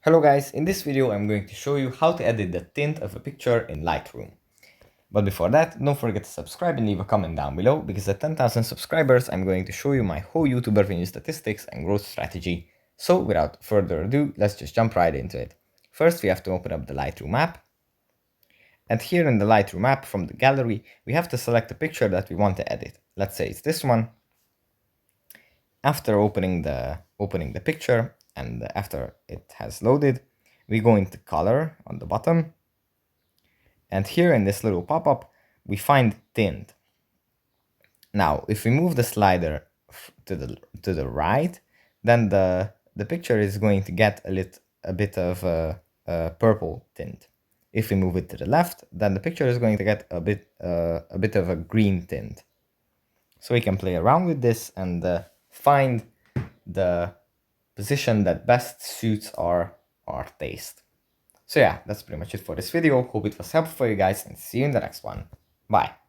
Hello guys, in this video I'm going to show you how to edit the tint of a picture in Lightroom. But before that, don't forget to subscribe and leave a comment down below, because at 10,000 subscribers I'm going to show you my whole YouTube revenue statistics and growth strategy. So without further ado, let's just jump right into it. First we have to open up the Lightroom app. And here in the Lightroom app from the gallery, we have to select the picture that we want to edit. Let's say it's this one. After opening the picture and after it has loaded, we go into color on the bottom, and here in this little pop-up we find tint. Now if we move the slider to the right, then the picture is going to get a bit of a purple tint. If we move it to the left, then the picture is going to get a bit of a green tint. So we can play around with this and find the position that best suits our taste. So yeah, that's pretty much it for this video. Hope it was helpful for you guys, and see you in the next one. Bye.